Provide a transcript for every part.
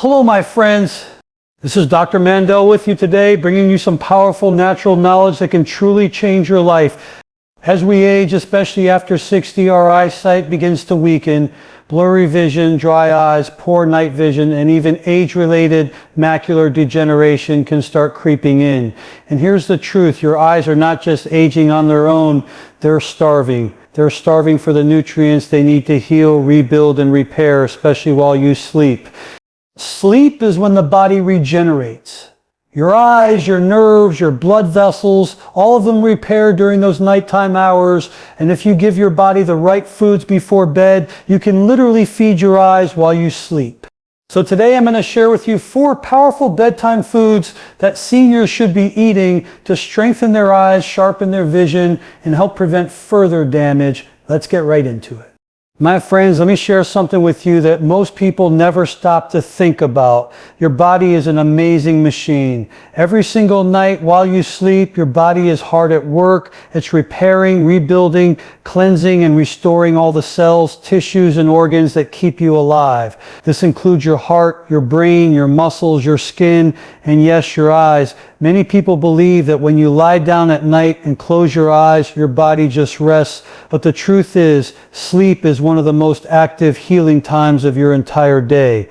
Hello, my friends. This is Dr. Mandell with you today, bringing you some powerful natural knowledge that can truly change your life. As we age, especially after 60, our eyesight begins to weaken. Blurry vision, dry eyes, poor night vision, and even age-related macular degeneration can start creeping in. And here's the truth. Your eyes are not just aging on their own, they're starving. They're starving for the nutrients they need to heal, rebuild, and repair, especially while you sleep. Sleep is when the body regenerates. Your eyes, your nerves, your blood vessels, all of them repair during those nighttime hours. And if you give your body the right foods before bed, you can literally feed your eyes while you sleep. So today I'm going to share with you 4 powerful bedtime foods that seniors should be eating to strengthen their eyes, sharpen their vision, and help prevent further damage. Let's get right into it. My friends, let me share something with you that most people never stop to think about. Your body is an amazing machine. Every single night while you sleep, your body is hard at work. It's repairing, rebuilding, cleansing, and restoring all the cells, tissues, and organs that keep you alive. This includes your heart, your brain, your muscles, your skin, and yes, your eyes. Many people believe that when you lie down at night and close your eyes, your body just rests. But the truth is, sleep is one of the most active healing times of your entire day.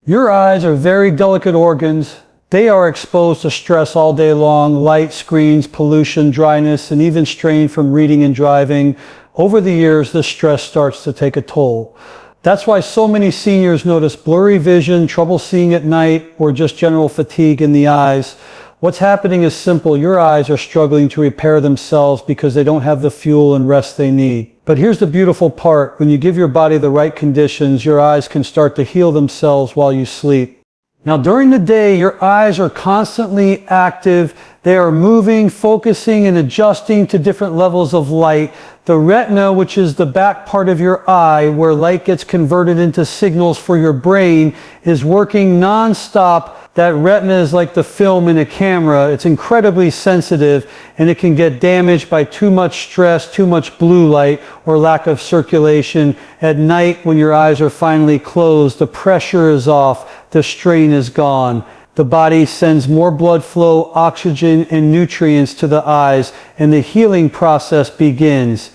Your eyes are very delicate organs. They are exposed to stress all day long, light, screens, pollution, dryness, and even strain from reading and driving. Over the years, this stress starts to take a toll. That's why so many seniors notice blurry vision, trouble seeing at night, or just general fatigue in the eyes. What's happening is simple. Your eyes are struggling to repair themselves because they don't have the fuel and rest they need. But here's the beautiful part. When you give your body the right conditions, your eyes can start to heal themselves while you sleep. Now, during the day, your eyes are constantly active. They are moving, focusing, and adjusting to different levels of light. The retina, which is the back part of your eye, where light gets converted into signals for your brain, is working non-stop. That retina is like the film in a camera. It's incredibly sensitive, and it can get damaged by too much stress, too much blue light, or lack of circulation. At night, when your eyes are finally closed, the pressure is off, the strain is gone. The body sends more blood flow, oxygen, and nutrients to the eyes, and the healing process begins.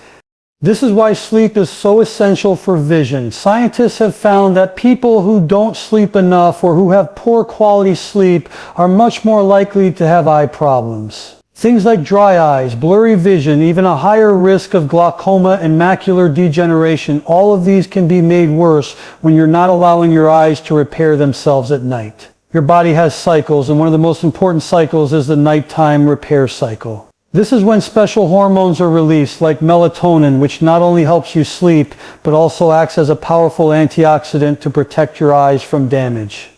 This is why sleep is so essential for vision. Scientists have found that people who don't sleep enough or who have poor quality sleep are much more likely to have eye problems. Things like dry eyes, blurry vision, even a higher risk of glaucoma and macular degeneration, all of these can be made worse when you're not allowing your eyes to repair themselves at night. Your body has cycles, and one of the most important cycles is the nighttime repair cycle. This is when special hormones are released, like melatonin, which not only helps you sleep, but also acts as a powerful antioxidant to protect your eyes from damage.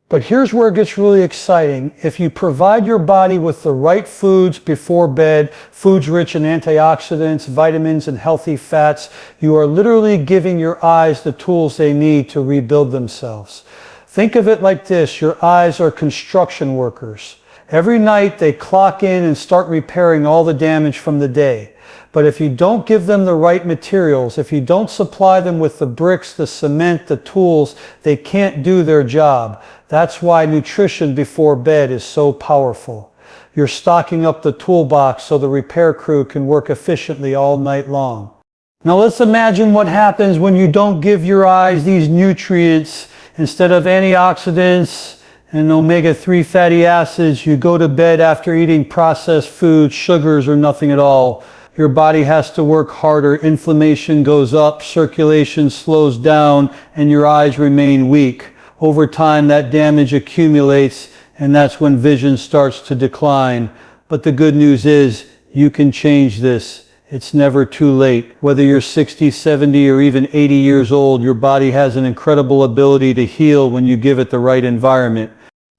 But here's where it gets really exciting. If you provide your body with the right foods before bed, foods rich in antioxidants, vitamins, and healthy fats, you are literally giving your eyes the tools they need to rebuild themselves. Think of it like this. Your eyes are construction workers. Every night they clock in and start repairing all the damage from the day. But if you don't give them the right materials, if you don't supply them with the bricks, the cement, the tools, they can't do their job. That's why nutrition before bed is so powerful. You're stocking up the toolbox so the repair crew can work efficiently all night long. Now let's imagine what happens when you don't give your eyes these nutrients. Instead of antioxidants and omega-3 fatty acids, you go to bed after eating processed foods, sugars, or nothing at all. Your body has to work harder. Inflammation goes up, circulation slows down, and your eyes remain weak. Over time, that damage accumulates, and that's when vision starts to decline. But the good news is, you can change this. It's never too late. Whether you're 60, 70, or even 80 years old, your body has an incredible ability to heal when you give it the right environment.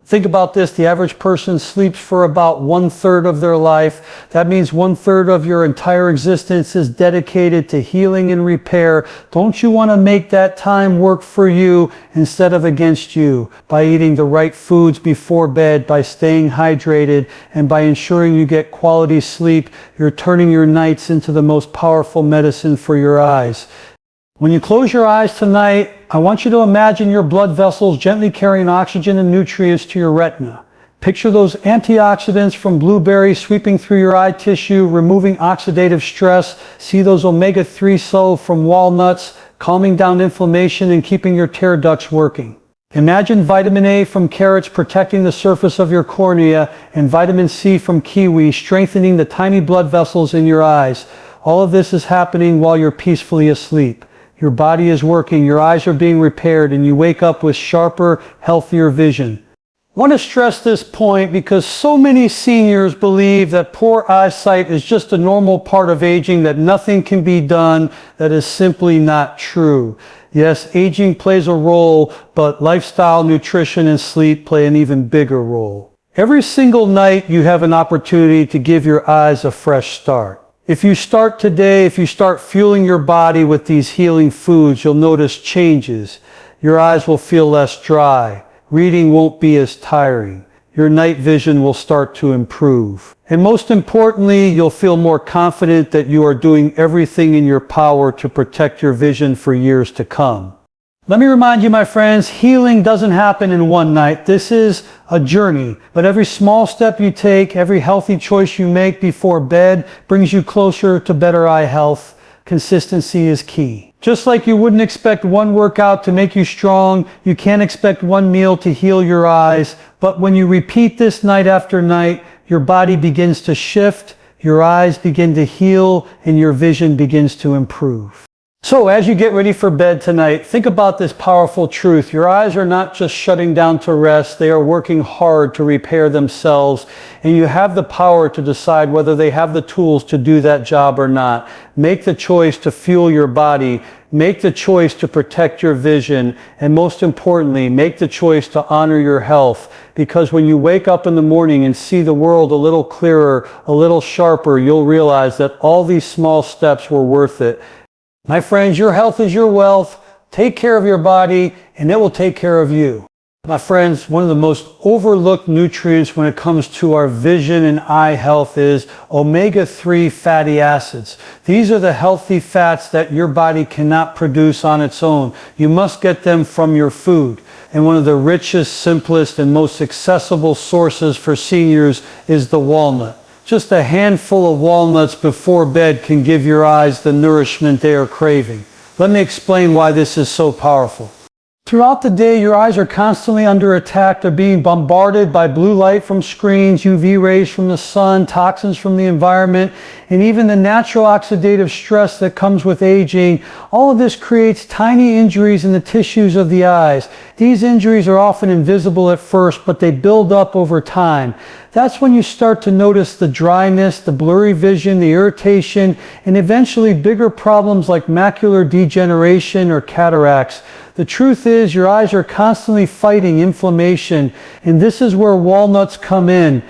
Think about this. The average person sleeps for about 1/3 of their life. That means 1/3 of your entire existence is dedicated to healing and repair. Don't you want to make that time work for you instead of against you? By eating the right foods before bed, by staying hydrated, and by ensuring you get quality sleep, you're turning your nights into the most powerful medicine for your eyes. When you close your eyes tonight, I want you to imagine your blood vessels gently carrying oxygen and nutrients to your retina. Picture those antioxidants from blueberries sweeping through your eye tissue, removing oxidative stress. See those omega-3 so from walnuts, calming down inflammation and keeping your tear ducts working. Imagine vitamin A from carrots protecting the surface of your cornea and vitamin C from kiwi strengthening the tiny blood vessels in your eyes. All of this is happening while you're peacefully asleep. Your body is working, your eyes are being repaired, and you wake up with sharper, healthier vision. I want to stress this point because so many seniors believe that poor eyesight is just a normal part of aging, that nothing can be done. That is simply not true. Yes, aging plays a role, but lifestyle, nutrition, and sleep play an even bigger role. Every single night you have an opportunity to give your eyes a fresh start. If you start today, if you start fueling your body with these healing foods, you'll notice changes. Your eyes will feel less dry. Reading won't be as tiring. Your night vision will start to improve. And most importantly, you'll feel more confident that you are doing everything in your power to protect your vision for years to come. Let me remind you, my friends, healing doesn't happen in one night. This is a journey. But every small step you take, every healthy choice you make before bed brings you closer to better eye health. Consistency is key. Just like you wouldn't expect one workout to make you strong, you can't expect one meal to heal your eyes. But when you repeat this night after night, your body begins to shift, your eyes begin to heal, and your vision begins to improve. So as you get ready for bed tonight, think about this powerful truth. Your eyes are not just shutting down to rest, they are working hard to repair themselves, and you have the power to decide whether they have the tools to do that job or not. Make the choice to fuel your body, make the choice to protect your vision, and most importantly, make the choice to honor your health. Because when you wake up in the morning and see the world a little clearer, a little sharper, you'll realize that all these small steps were worth it. My friends, your health is your wealth. Take care of your body and it will take care of you. My friends, one of the most overlooked nutrients when it comes to our vision and eye health is omega-3 fatty acids. These are the healthy fats that your body cannot produce on its own. You must get them from your food. And one of the richest, simplest, and most accessible sources for seniors is the walnut. Just a handful of walnuts before bed can give your eyes the nourishment they are craving. Let me explain why this is so powerful. Throughout the day, your eyes are constantly under attack. They're being bombarded by blue light from screens, UV rays from the sun, toxins from the environment, and even the natural oxidative stress that comes with aging. All of this creates tiny injuries in the tissues of the eyes. These injuries are often invisible at first, but they build up over time. That's when you start to notice the dryness, the blurry vision, the irritation, and eventually bigger problems like macular degeneration or cataracts. The truth is, your eyes are constantly fighting inflammation, and this is where walnuts come in.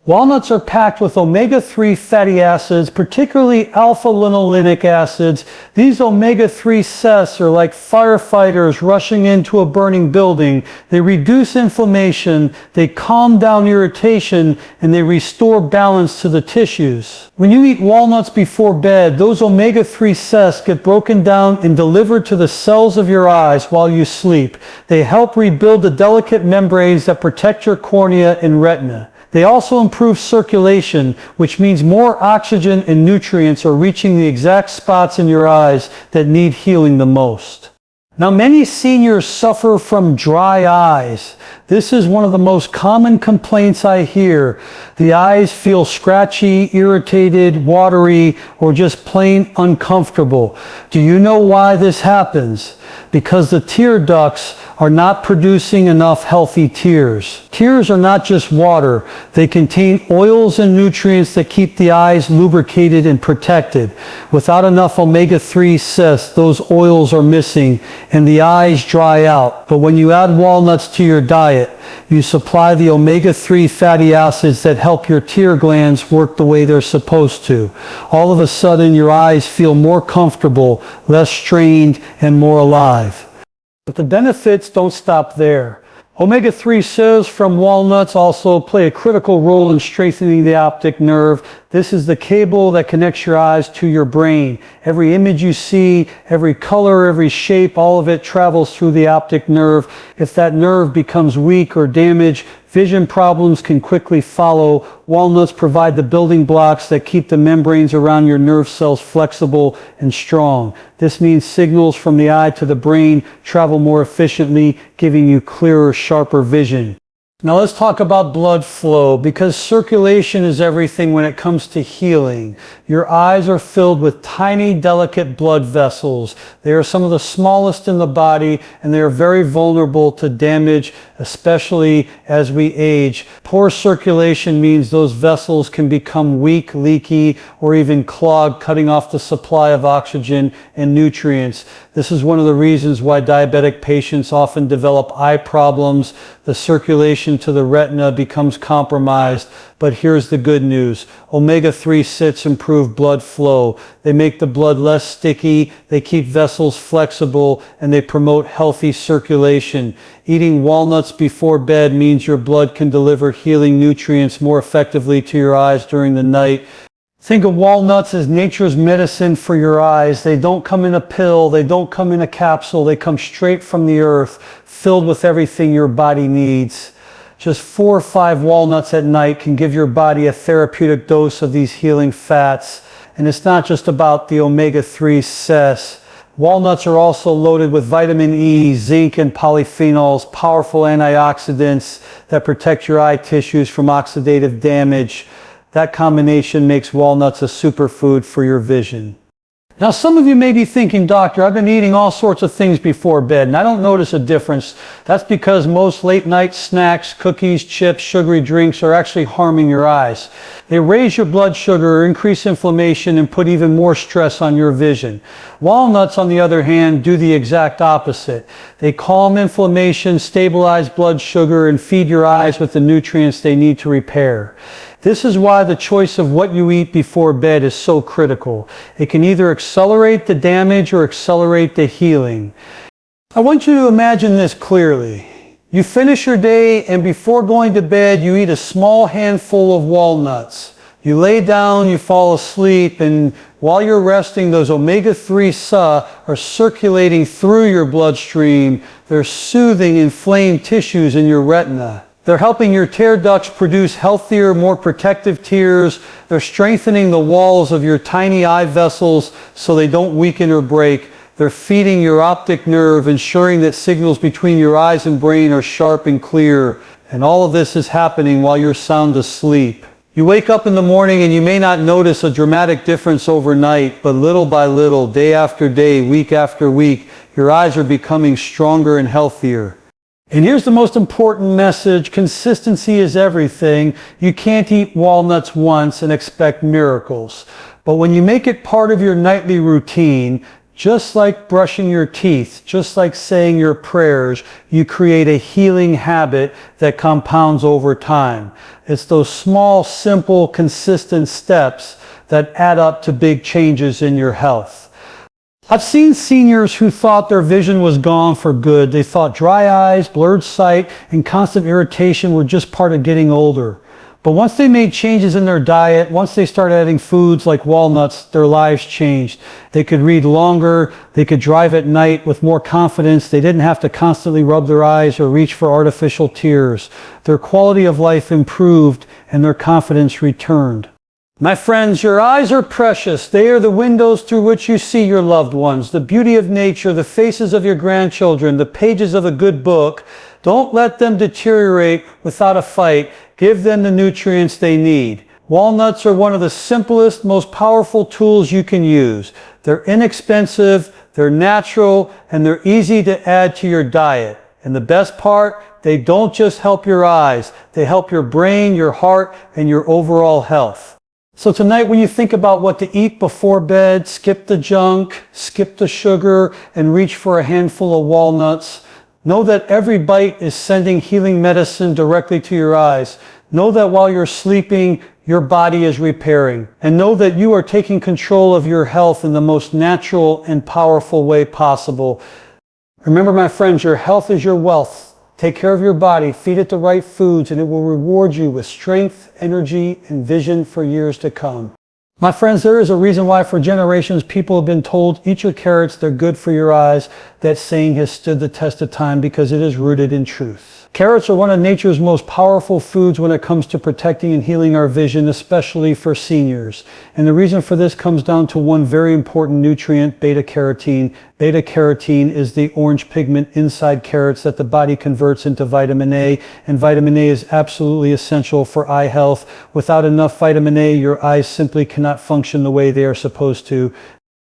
Walnuts are packed with omega-3 fatty acids, particularly alpha-linolenic acids. These omega-3 sets are like firefighters rushing into a burning building. They reduce inflammation, they calm down irritation, and they restore balance to the tissues. When you eat walnuts before bed, those omega-3 sets get broken down and delivered to the cells of your eyes while you sleep. They help rebuild the delicate membranes that protect your cornea and retina. They also improve circulation, which means more oxygen and nutrients are reaching the exact spots in your eyes that need healing the most. Now, many seniors suffer from dry eyes. This is one of the most common complaints I hear. The eyes feel scratchy, irritated, watery, or just plain uncomfortable. Do you know why this happens? Because the tear ducts are not producing enough healthy tears. Tears are not just water. They contain oils and nutrients that keep the eyes lubricated and protected. Without enough omega-3 cysts, those oils are missing and the eyes dry out. But when you add walnuts to your diet, you supply the omega-3 fatty acids that help your tear glands work the way they're supposed to. All of a sudden, your eyes feel more comfortable, less strained, and more alive. But the benefits don't stop there. Omega-3 acids from walnuts also play a critical role in strengthening the optic nerve. This is the cable that connects your eyes to your brain. Every image you see, every color, every shape, all of it travels through the optic nerve. If that nerve becomes weak or damaged, vision problems can quickly follow. Walnuts provide the building blocks that keep the membranes around your nerve cells flexible and strong. This means signals from the eye to the brain travel more efficiently, giving you clearer, sharper vision. Now let's talk about blood flow, because circulation is everything when it comes to healing. Your eyes are filled with tiny, delicate blood vessels. They are some of the smallest in the body, and they are very vulnerable to damage, especially as we age. Poor circulation means those vessels can become weak, leaky, or even clogged, cutting off the supply of oxygen and nutrients. This is one of the reasons why diabetic patients often develop eye problems. The circulation to the retina becomes compromised. But here's the good news. Omega-3 acids improve blood flow. They make the blood less sticky, they keep vessels flexible, and they promote healthy circulation. Eating walnuts before bed means your blood can deliver healing nutrients more effectively to your eyes during the night. Think of walnuts as nature's medicine for your eyes. They don't come in a pill, they don't come in a capsule, they come straight from the earth, filled with everything your body needs. Just 4 or 5 walnuts at night can give your body a therapeutic dose of these healing fats. And it's not just about the omega-3 acids. Walnuts are also loaded with vitamin E, zinc, and polyphenols, powerful antioxidants that protect your eye tissues from oxidative damage. That combination makes walnuts a superfood for your vision. Now, some of you may be thinking, Doctor, I've been eating all sorts of things before bed and I don't notice a difference. That's because most late night snacks, cookies, chips, sugary drinks are actually harming your eyes. They raise your blood sugar, increase inflammation, and put even more stress on your vision. Walnuts, on the other hand, do the exact opposite. They calm inflammation, stabilize blood sugar, and feed your eyes with the nutrients they need to repair. This is why the choice of what you eat before bed is so critical. It can either accelerate the damage or accelerate the healing. I want you to imagine this clearly. You finish your day, and before going to bed, you eat a small handful of walnuts. You lay down, you fall asleep, and while you're resting, those omega-3 acids are circulating through your bloodstream. They're soothing inflamed tissues in your retina. They're helping your tear ducts produce healthier, more protective tears. They're strengthening the walls of your tiny eye vessels so they don't weaken or break. They're feeding your optic nerve, ensuring that signals between your eyes and brain are sharp and clear. And all of this is happening while you're sound asleep. You wake up in the morning and you may not notice a dramatic difference overnight, but little by little, day after day, week after week, your eyes are becoming stronger and healthier. And here's the most important message. Consistency is everything. You can't eat walnuts once and expect miracles. But when you make it part of your nightly routine, just like brushing your teeth, just like saying your prayers, you create a healing habit that compounds over time. It's those small, simple, consistent steps that add up to big changes in your health. I've seen seniors who thought their vision was gone for good. They thought dry eyes, blurred sight, and constant irritation were just part of getting older. But once they made changes in their diet, once they started adding foods like walnuts, their lives changed. They could read longer, they could drive at night with more confidence, they didn't have to constantly rub their eyes or reach for artificial tears. Their quality of life improved and their confidence returned. My friends, your eyes are precious. They are the windows through which you see your loved ones, the beauty of nature, the faces of your grandchildren, the pages of a good book. Don't let them deteriorate without a fight. Give them the nutrients they need. Walnuts are one of the simplest, most powerful tools you can use. They're inexpensive, they're natural, and they're easy to add to your diet. And the best part, they don't just help your eyes. They help your brain, your heart, and your overall health. So tonight, when you think about what to eat before bed, skip the junk, skip the sugar, and reach for a handful of walnuts. Know that every bite is sending healing medicine directly to your eyes. Know that while you're sleeping, your body is repairing. And know that you are taking control of your health in the most natural and powerful way possible. Remember, my friends, your health is your wealth. Take care of your body, feed it the right foods, and it will reward you with strength, energy, and vision for years to come. My friends, there is a reason why for generations people have been told, eat your carrots, they're good for your eyes. That saying has stood the test of time because it is rooted in truth. Carrots are one of nature's most powerful foods when it comes to protecting and healing our vision, especially for seniors. And the reason for this comes down to one very important nutrient, beta-carotene. Beta-carotene is the orange pigment inside carrots that the body converts into vitamin A, and vitamin A is absolutely essential for eye health. Without enough vitamin A, your eyes simply cannot function the way they are supposed to.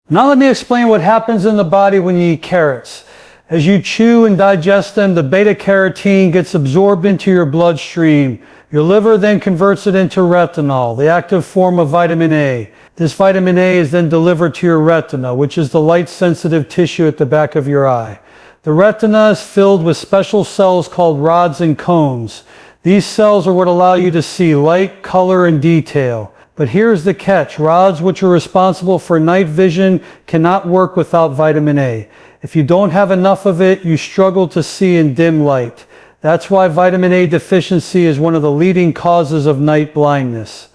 Now let me explain what happens in the body when you eat carrots. As you chew and digest them, the beta-carotene gets absorbed into your bloodstream. Your liver then converts it into retinal, the active form of vitamin A. This vitamin A is then delivered to your retina, which is the light-sensitive tissue at the back of your eye. The retina is filled with special cells called rods and cones. These cells are what allow you to see light, color, and detail. But here's the catch. Rods, which are responsible for night vision, cannot work without vitamin A. If you don't have enough of it, you struggle to see in dim light. That's why vitamin A deficiency is one of the leading causes of night blindness.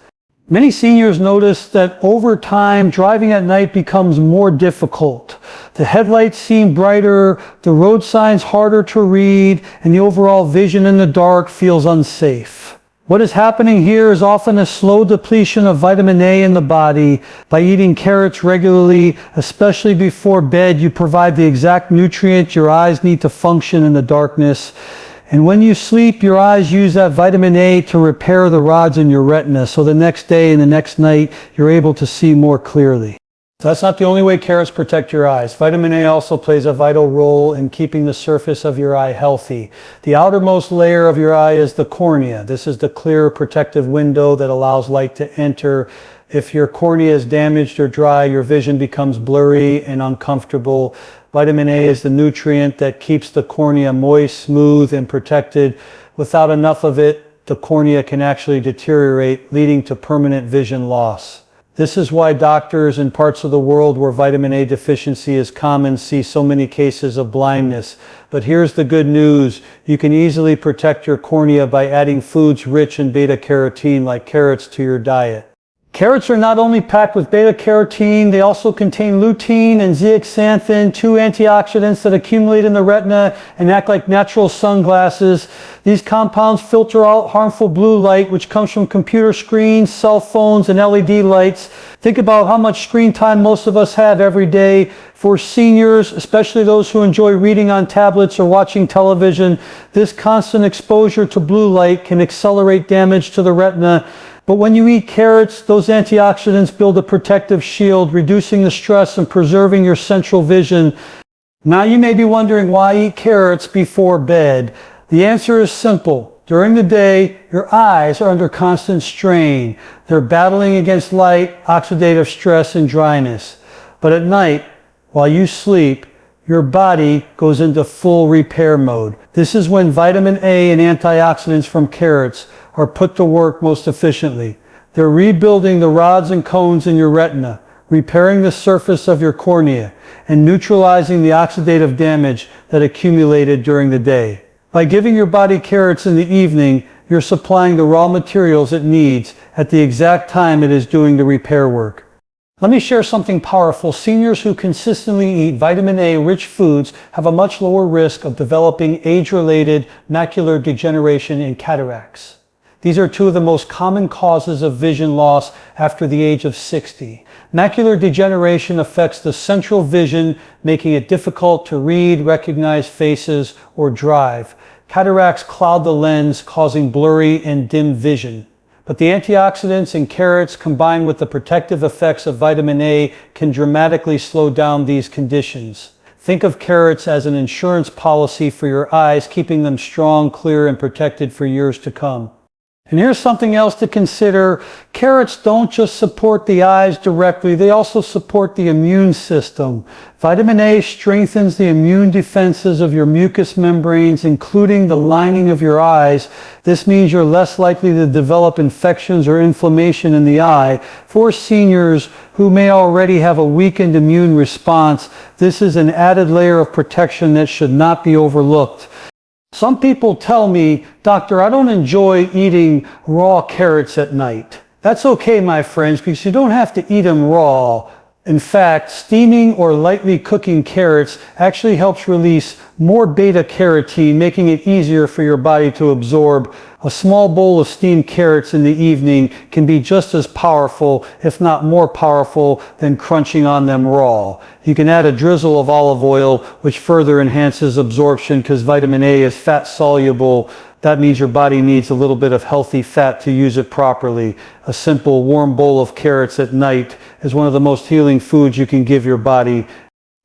Many seniors notice that over time, driving at night becomes more difficult. The headlights seem brighter, the road signs harder to read, and the overall vision in the dark feels unsafe. What is happening here is often a slow depletion of vitamin A in the body. By eating carrots regularly, especially before bed, you provide the exact nutrient your eyes need to function in the darkness. And when you sleep, your eyes use that vitamin A to repair the rods in your retina, so the next day and the next night, you're able to see more clearly. So that's not the only way carrots protect your eyes. Vitamin A also plays a vital role in keeping the surface of your eye healthy. The outermost layer of your eye is the cornea. This is the clear protective window that allows light to enter. If your cornea is damaged or dry, your vision becomes blurry and uncomfortable. Vitamin A is the nutrient that keeps the cornea moist, smooth, and protected. Without enough of it, the cornea can actually deteriorate, leading to permanent vision loss. This is why doctors in parts of the world where vitamin A deficiency is common see so many cases of blindness. But here's the good news. You can easily protect your cornea by adding foods rich in beta-carotene like carrots to your diet. Carrots are not only packed with beta-carotene, they also contain lutein and zeaxanthin, two antioxidants that accumulate in the retina and act like natural sunglasses. These compounds filter out harmful blue light, which comes from computer screens, cell phones, and LED lights. Think about how much screen time most of us have every day. For seniors, especially those who enjoy reading on tablets or watching television, this constant exposure to blue light can accelerate damage to the retina. But when you eat carrots, those antioxidants build a protective shield, reducing the stress and preserving your central vision. Now you may be wondering why eat carrots before bed. The answer is simple. During the day, your eyes are under constant strain. They're battling against light, oxidative stress, and dryness. But at night, while you sleep, your body goes into full repair mode. This is when vitamin A and antioxidants from carrots are put to work most efficiently. They're rebuilding the rods and cones in your retina, repairing the surface of your cornea, and neutralizing the oxidative damage that accumulated during the day. By giving your body carrots in the evening, you're supplying the raw materials it needs at the exact time it is doing the repair work. Let me share something powerful. Seniors who consistently eat vitamin A-rich foods have a much lower risk of developing age-related macular degeneration and cataracts. These are two of the most common causes of vision loss after the age of 60. Macular degeneration affects the central vision, making it difficult to read, recognize faces, or drive. Cataracts cloud the lens, causing blurry and dim vision. But the antioxidants in carrots combined with the protective effects of vitamin A can dramatically slow down these conditions. Think of carrots as an insurance policy for your eyes, keeping them strong, clear, and protected for years to come. And here's something else to consider. Carrots don't just support the eyes directly, they also support the immune system. Vitamin A strengthens the immune defenses of your mucous membranes, including the lining of your eyes. This means you're less likely to develop infections or inflammation in the eye. For seniors who may already have a weakened immune response, this is an added layer of protection that should not be overlooked. Some people tell me, "Doctor, I don't enjoy eating raw carrots at night." That's okay, my friends, because you don't have to eat them raw. In fact, steaming or lightly cooking carrots actually helps release more beta-carotene, making it easier for your body to absorb. A small bowl of steamed carrots in the evening can be just as powerful, if not more powerful, than crunching on them raw. You can add a drizzle of olive oil, which further enhances absorption because vitamin A is fat soluble. That means your body needs a little bit of healthy fat to use it properly. A simple warm bowl of carrots at night is one of the most healing foods you can give your body.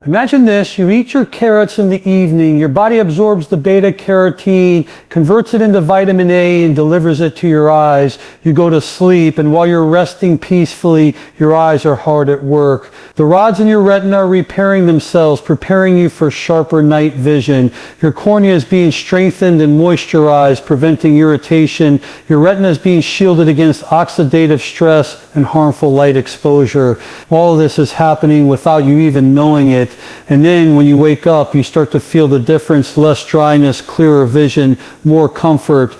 Imagine this, you eat your carrots in the evening, your body absorbs the beta-carotene, converts it into vitamin A and delivers it to your eyes. You go to sleep, and while you're resting peacefully, your eyes are hard at work. The rods in your retina are repairing themselves, preparing you for sharper night vision. Your cornea is being strengthened and moisturized, preventing irritation. Your retina is being shielded against oxidative stress and harmful light exposure. All of this is happening without you even knowing it. And then when you wake up, you start to feel the difference: less dryness, clearer vision, more comfort.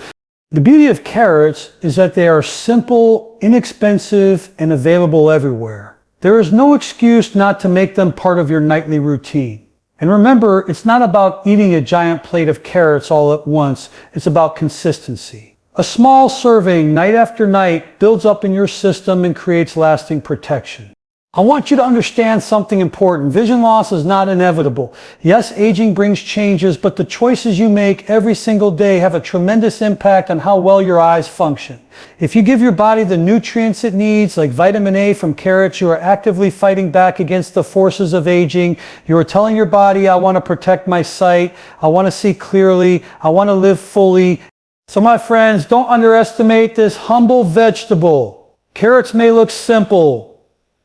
The beauty of carrots is that they are simple, inexpensive, and available everywhere. There is no excuse not to make them part of your nightly routine. And remember, it's not about eating a giant plate of carrots all at once. It's about consistency. A small serving night after night builds up in your system and creates lasting protection. I want you to understand something important. Vision loss is not inevitable. Yes, aging brings changes, but the choices you make every single day have a tremendous impact on how well your eyes function. If you give your body the nutrients it needs, like vitamin A from carrots, you are actively fighting back against the forces of aging. You are telling your body, "I want to protect my sight. I want to see clearly. I want to live fully." So my friends, don't underestimate this humble vegetable. Carrots may look simple,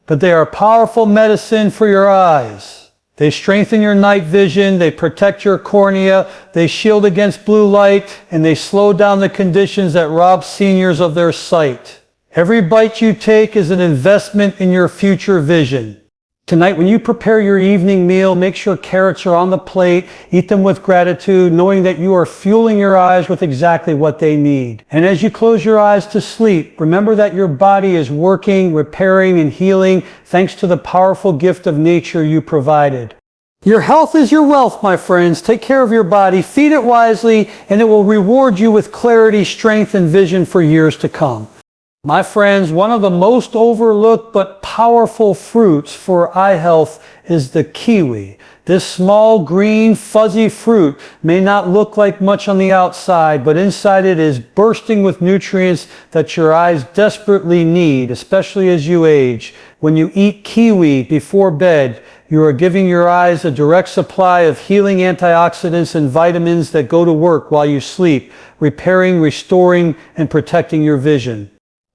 but they are powerful medicine for your eyes. They strengthen your night vision, they protect your cornea, they shield against blue light, and they slow down the conditions that rob seniors of their sight. Every bite you take is an investment in your future vision. Tonight, when you prepare your evening meal, make sure carrots are on the plate. Eat them with gratitude, knowing that you are fueling your eyes with exactly what they need. And as you close your eyes to sleep, remember that your body is working, repairing, and healing thanks to the powerful gift of nature you provided. Your health is your wealth, my friends. Take care of your body, feed it wisely, and it will reward you with clarity, strength, and vision for years to come. My friends, one of the most overlooked but powerful fruits for eye health is the kiwi. This small, green, fuzzy fruit may not look like much on the outside, but inside it is bursting with nutrients that your eyes desperately need, especially as you age. When you eat kiwi before bed, you are giving your eyes a direct supply of healing antioxidants and vitamins that go to work while you sleep, repairing, restoring, and protecting your vision.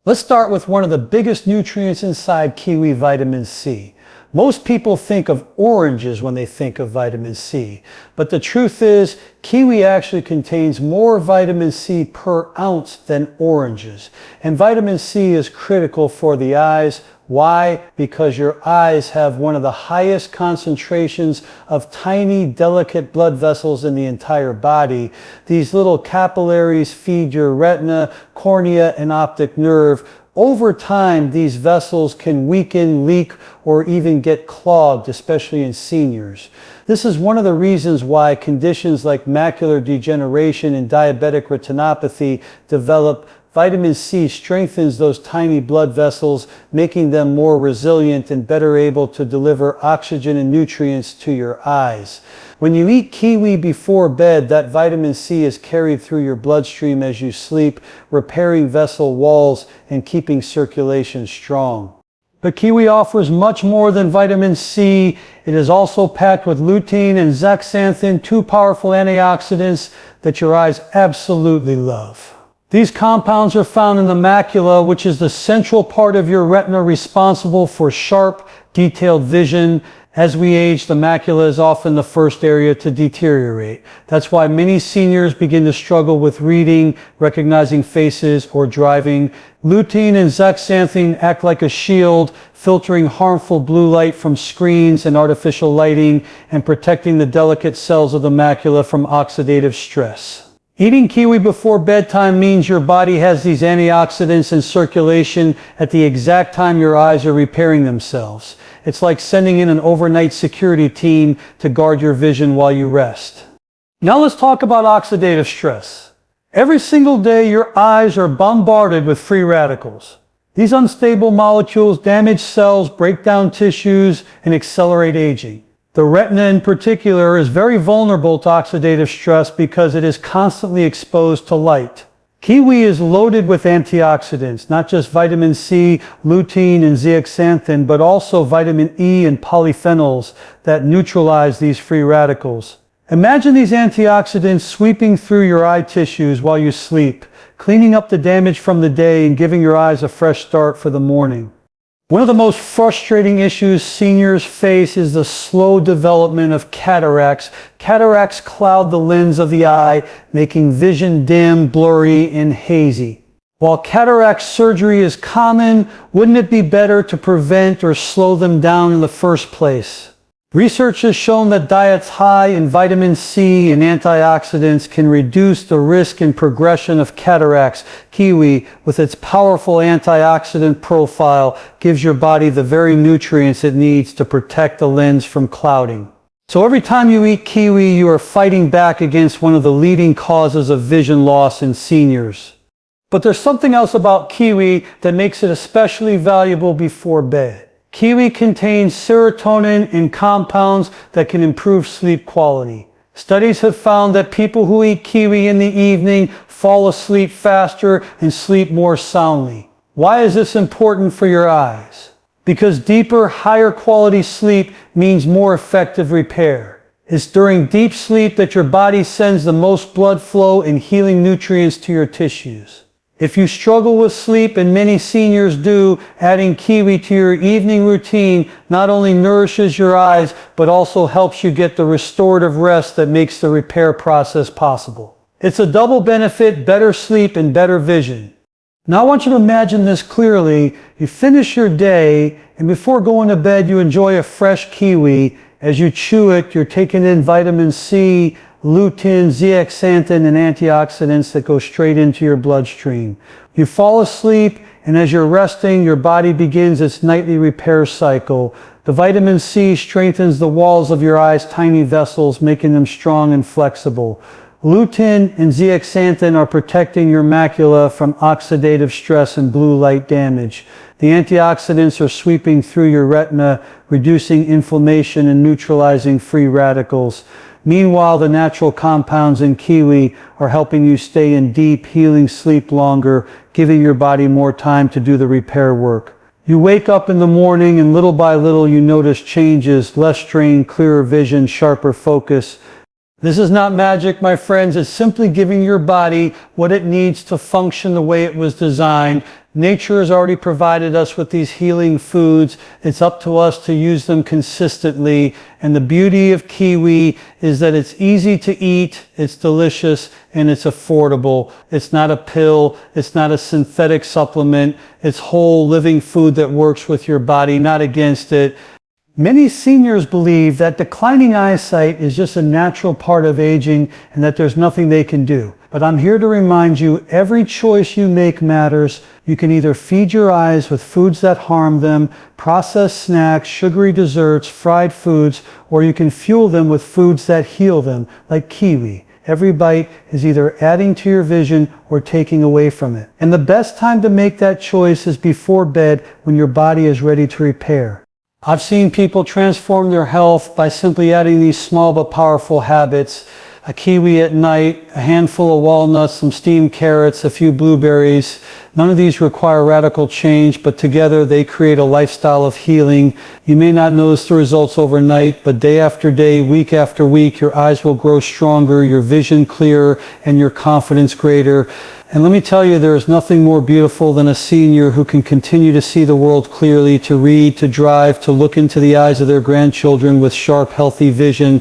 Let's start with one of the biggest nutrients inside kiwi, vitamin C. Most people think of oranges when they think of vitamin C, but the truth is kiwi actually contains more vitamin C per ounce than oranges. And vitamin C is critical for the eyes. Why? Because your eyes have one of the highest concentrations of tiny, delicate blood vessels in the entire body. These little capillaries feed your retina, cornea, and optic nerve. Over time, these vessels can weaken, leak, or even get clogged, especially in seniors. This is one of the reasons why conditions like macular degeneration and diabetic retinopathy develop. Vitamin C strengthens those tiny blood vessels, making them more resilient and better able to deliver oxygen and nutrients to your eyes. When you eat kiwi before bed, that vitamin C is carried through your bloodstream as you sleep, repairing vessel walls and keeping circulation strong. But kiwi offers much more than vitamin C. It is also packed with lutein and zeaxanthin, two powerful antioxidants that your eyes absolutely love. These compounds are found in the macula, which is the central part of your retina responsible for sharp, detailed vision. As we age, the macula is often the first area to deteriorate. That's why many seniors begin to struggle with reading, recognizing faces, or driving. Lutein and zeaxanthin act like a shield, filtering harmful blue light from screens and artificial lighting, and protecting the delicate cells of the macula from oxidative stress. Eating kiwi before bedtime means your body has these antioxidants in circulation at the exact time your eyes are repairing themselves. It's like sending in an overnight security team to guard your vision while you rest. Now let's talk about oxidative stress. Every single day your eyes are bombarded with free radicals. These unstable molecules damage cells, break down tissues, and accelerate aging. The retina in particular is very vulnerable to oxidative stress because it is constantly exposed to light. Kiwi is loaded with antioxidants, not just vitamin C, lutein, and zeaxanthin, but also vitamin E and polyphenols that neutralize these free radicals. Imagine these antioxidants sweeping through your eye tissues while you sleep, cleaning up the damage from the day and giving your eyes a fresh start for the morning. One of the most frustrating issues seniors face is the slow development of cataracts. Cataracts cloud the lens of the eye, making vision dim, blurry, and hazy. While cataract surgery is common, wouldn't it be better to prevent or slow them down in the first place? Research has shown that diets high in vitamin C and antioxidants can reduce the risk and progression of cataracts. Kiwi, with its powerful antioxidant profile, gives your body the very nutrients it needs to protect the lens from clouding. So every time you eat kiwi, you are fighting back against one of the leading causes of vision loss in seniors. But there's something else about kiwi that makes it especially valuable before bed. Kiwi contains serotonin and compounds that can improve sleep quality. Studies have found that people who eat kiwi in the evening fall asleep faster and sleep more soundly. Why is this important for your eyes? Because deeper, higher quality sleep means more effective repair. It's during deep sleep that your body sends the most blood flow and healing nutrients to your tissues. If you struggle with sleep, and many seniors do, adding kiwi to your evening routine not only nourishes your eyes, but also helps you get the restorative rest that makes the repair process possible. It's a double benefit: better sleep and better vision. Now I want you to imagine this clearly. You finish your day, and before going to bed, you enjoy a fresh kiwi. As you chew it, you're taking in vitamin C, lutein, zeaxanthin, and antioxidants that go straight into your bloodstream. You fall asleep, and as you're resting, your body begins its nightly repair cycle. The vitamin C strengthens the walls of your eyes' tiny vessels, making them strong and flexible. Lutein and zeaxanthin are protecting your macula from oxidative stress and blue light damage. The antioxidants are sweeping through your retina, reducing inflammation and neutralizing free radicals. Meanwhile, the natural compounds in kiwi are helping you stay in deep, healing sleep longer, giving your body more time to do the repair work. You wake up in the morning, and little by little you notice changes: less strain, clearer vision, sharper focus. This is not magic, my friends. It's simply giving your body what it needs to function the way it was designed. Nature has already provided us with these healing foods. It's up to us to use them consistently. And the beauty of kiwi is that it's easy to eat, it's delicious, and it's affordable. It's not a pill, it's not a synthetic supplement. It's whole living food that works with your body, not against it. Many seniors believe that declining eyesight is just a natural part of aging and that there's nothing they can do. But I'm here to remind you, every choice you make matters. You can either feed your eyes with foods that harm them, processed snacks, sugary desserts, fried foods, or you can fuel them with foods that heal them, like kiwi. Every bite is either adding to your vision or taking away from it. And the best time to make that choice is before bed, when your body is ready to repair. I've seen people transform their health by simply adding these small but powerful habits: a kiwi at night, a handful of walnuts, some steamed carrots, a few blueberries. None of these require radical change, but together they create a lifestyle of healing. You may not notice the results overnight, but day after day, week after week, your eyes will grow stronger, your vision clearer, and your confidence greater. And let me tell you, there is nothing more beautiful than a senior who can continue to see the world clearly, to read, to drive, to look into the eyes of their grandchildren with sharp, healthy vision.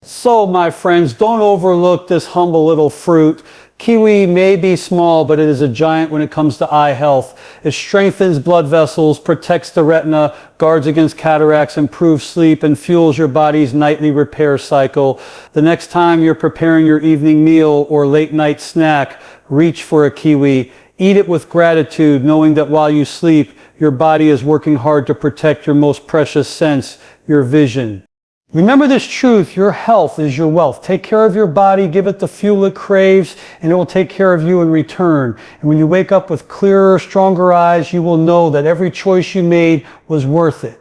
So, my friends, don't overlook this humble little fruit. Kiwi may be small, but it is a giant when it comes to eye health. It strengthens blood vessels, protects the retina, guards against cataracts, improves sleep, and fuels your body's nightly repair cycle. The next time you're preparing your evening meal or late night snack, reach for a kiwi. Eat it with gratitude, knowing that while you sleep, your body is working hard to protect your most precious sense, your vision. Remember this truth, your health is your wealth. Take care of your body, give it the fuel it craves, and it will take care of you in return. And when you wake up with clearer, stronger eyes, you will know that every choice you made was worth it.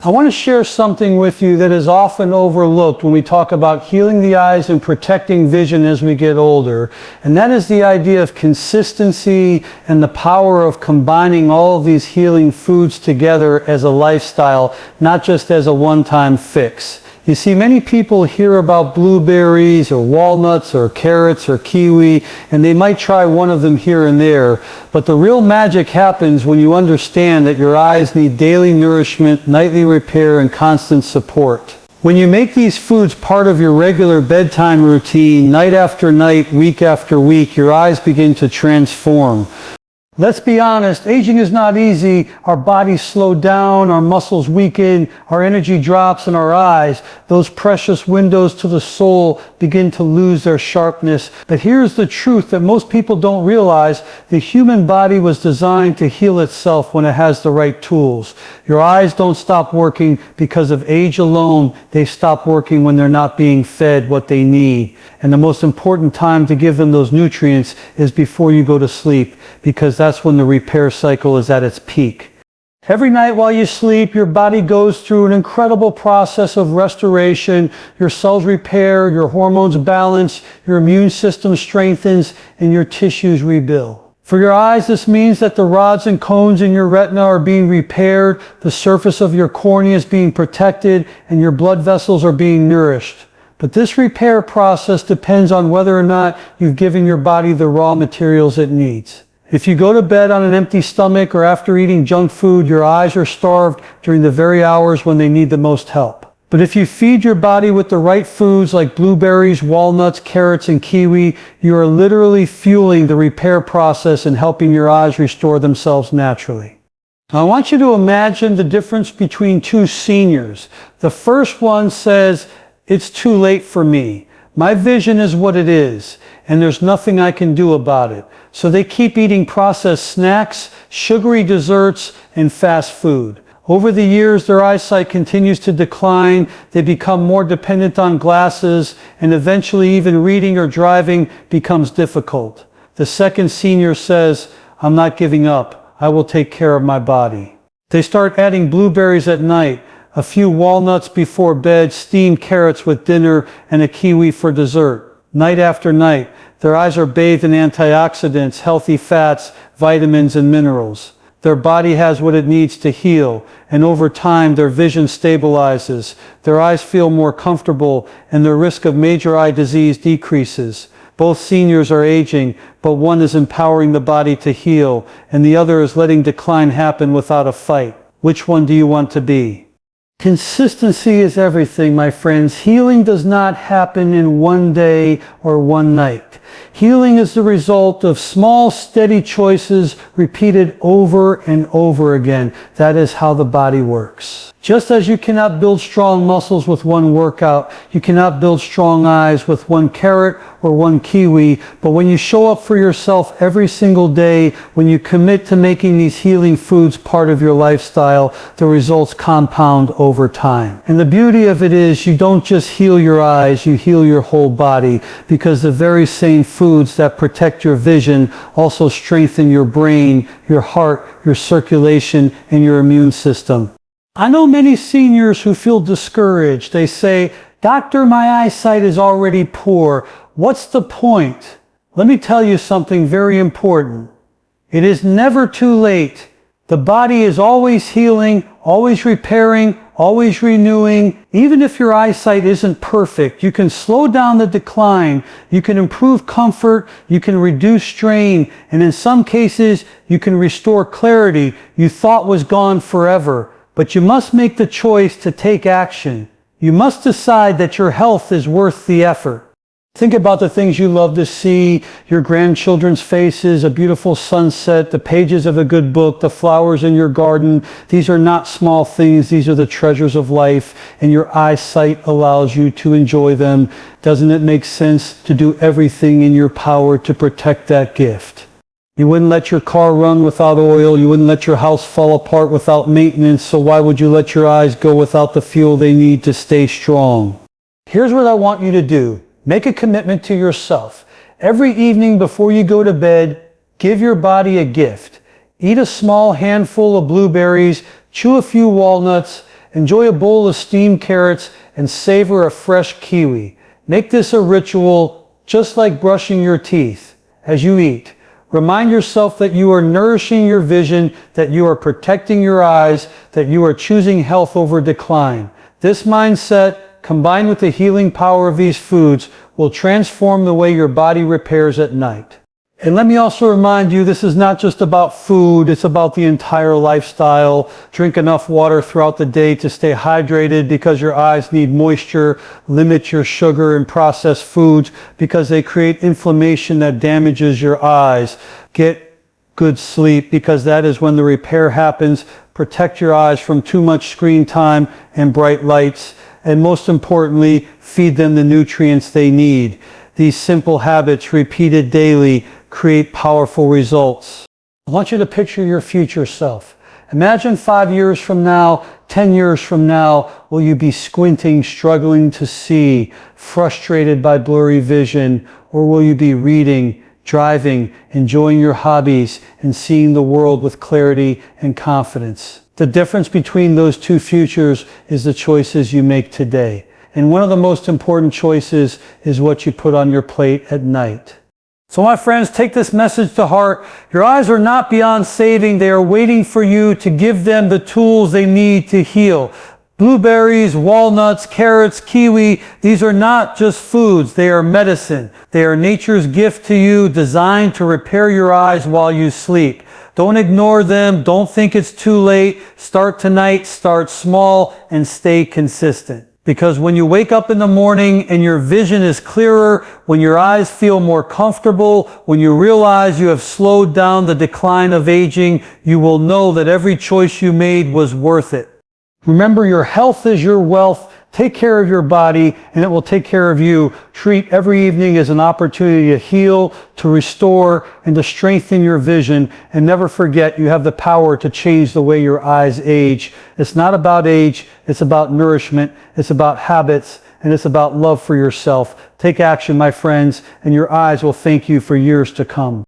I want to share something with you that is often overlooked when we talk about healing the eyes and protecting vision as we get older. And that is the idea of consistency and the power of combining all of these healing foods together as a lifestyle, not just as a one-time fix. You see, many people hear about blueberries or walnuts or carrots or kiwi, and they might try one of them here and there. But the real magic happens when you understand that your eyes need daily nourishment, nightly repair, and constant support. When you make these foods part of your regular bedtime routine, night after night, week after week, your eyes begin to transform. Let's be honest, aging is not easy. Our bodies slow down, our muscles weaken, our energy drops in our eyes. Those precious windows to the soul begin to lose their sharpness. But here's the truth that most people don't realize. The human body was designed to heal itself when it has the right tools. Your eyes don't stop working because of age alone. They stop working when they're not being fed what they need. And the most important time to give them those nutrients is before you go to sleep, because that's when the repair cycle is at its peak. Every night while you sleep, your body goes through an incredible process of restoration. Your cells repair, your hormones balance, your immune system strengthens, and your tissues rebuild. For your eyes, this means that the rods and cones in your retina are being repaired, the surface of your cornea is being protected, and your blood vessels are being nourished. But this repair process depends on whether or not you've given your body the raw materials it needs. If you go to bed on an empty stomach or after eating junk food, your eyes are starved during the very hours when they need the most help. But if you feed your body with the right foods like blueberries, walnuts, carrots, and kiwi, you are literally fueling the repair process and helping your eyes restore themselves naturally. Now, I want you to imagine the difference between two seniors. The first one says, "It's too late for me. My vision is what it is, and there's nothing I can do about it." So they keep eating processed snacks, sugary desserts, and fast food. Over the years, their eyesight continues to decline. They become more dependent on glasses, and eventually even reading or driving becomes difficult. The second senior says, "I'm not giving up. I will take care of my body." They start adding blueberries at night, a few walnuts before bed, steamed carrots with dinner, and a kiwi for dessert. Night after night, their eyes are bathed in antioxidants, healthy fats, vitamins, and minerals. Their body has what it needs to heal, and over time their vision stabilizes. Their eyes feel more comfortable, and their risk of major eye disease decreases. Both seniors are aging, but one is empowering the body to heal, and the other is letting decline happen without a fight. Which one do you want to be? Consistency is everything, my friends. Healing does not happen in one day or one night. Healing is the result of small, steady choices repeated over and over again. That is how the body works. Just as you cannot build strong muscles with one workout, you cannot build strong eyes with one carrot or one kiwi. But when you show up for yourself every single day, when you commit to making these healing foods part of your lifestyle, the results compound over time. And the beauty of it is you don't just heal your eyes, you heal your whole body, because the very same foods that protect your vision also strengthen your brain, your heart, your circulation, and your immune system. I know many seniors who feel discouraged. They say, "Doctor, my eyesight is already poor. What's the point?" Let me tell you something very important. It is never too late. The body is always healing, always repairing, always renewing. Even if your eyesight isn't perfect, you can slow down the decline, you can improve comfort, you can reduce strain, and in some cases, you can restore clarity you thought was gone forever. But you must make the choice to take action. You must decide that your health is worth the effort. Think about the things you love to see, your grandchildren's faces, a beautiful sunset, the pages of a good book, the flowers in your garden. These are not small things. These are the treasures of life, and your eyesight allows you to enjoy them. Doesn't it make sense to do everything in your power to protect that gift? You wouldn't let your car run without oil. You wouldn't let your house fall apart without maintenance. So why would you let your eyes go without the fuel they need to stay strong? Here's what I want you to do. Make a commitment to yourself. Every evening before you go to bed, give your body a gift. Eat a small handful of blueberries, chew a few walnuts, enjoy a bowl of steamed carrots, and savor a fresh kiwi. Make this a ritual, just like brushing your teeth. As you eat, remind yourself that you are nourishing your vision, that you are protecting your eyes, that you are choosing health over decline. This mindset, combined with the healing power of these foods, will transform the way your body repairs at night. And let me also remind you, this is not just about food, it's about the entire lifestyle. Drink enough water throughout the day to stay hydrated because your eyes need moisture. Limit your sugar and processed foods because they create inflammation that damages your eyes. Get good sleep because that is when the repair happens. Protect your eyes from too much screen time and bright lights. And most importantly, feed them the nutrients they need. These simple habits, repeated daily, create powerful results. I want you to picture your future self. Imagine 5 years from now, 10 years from now, will you be squinting, struggling to see, frustrated by blurry vision, or will you be reading, driving, enjoying your hobbies, and seeing the world with clarity and confidence? The difference between those two futures is the choices you make today. And one of the most important choices is what you put on your plate at night. So my friends, take this message to heart. Your eyes are not beyond saving. They are waiting for you to give them the tools they need to heal. Blueberries, walnuts, carrots, kiwi, these are not just foods, they are medicine. They are nature's gift to you, designed to repair your eyes while you sleep. Don't ignore them, don't think it's too late. Start tonight, start small, and stay consistent. Because when you wake up in the morning and your vision is clearer, when your eyes feel more comfortable, when you realize you have slowed down the decline of aging, you will know that every choice you made was worth it. Remember, your health is your wealth. Take care of your body and it will take care of you. Treat every evening as an opportunity to heal, to restore, and to strengthen your vision. And never forget, you have the power to change the way your eyes age. It's not about age, it's about nourishment, it's about habits, and it's about love for yourself. Take action, my friends, and your eyes will thank you for years to come.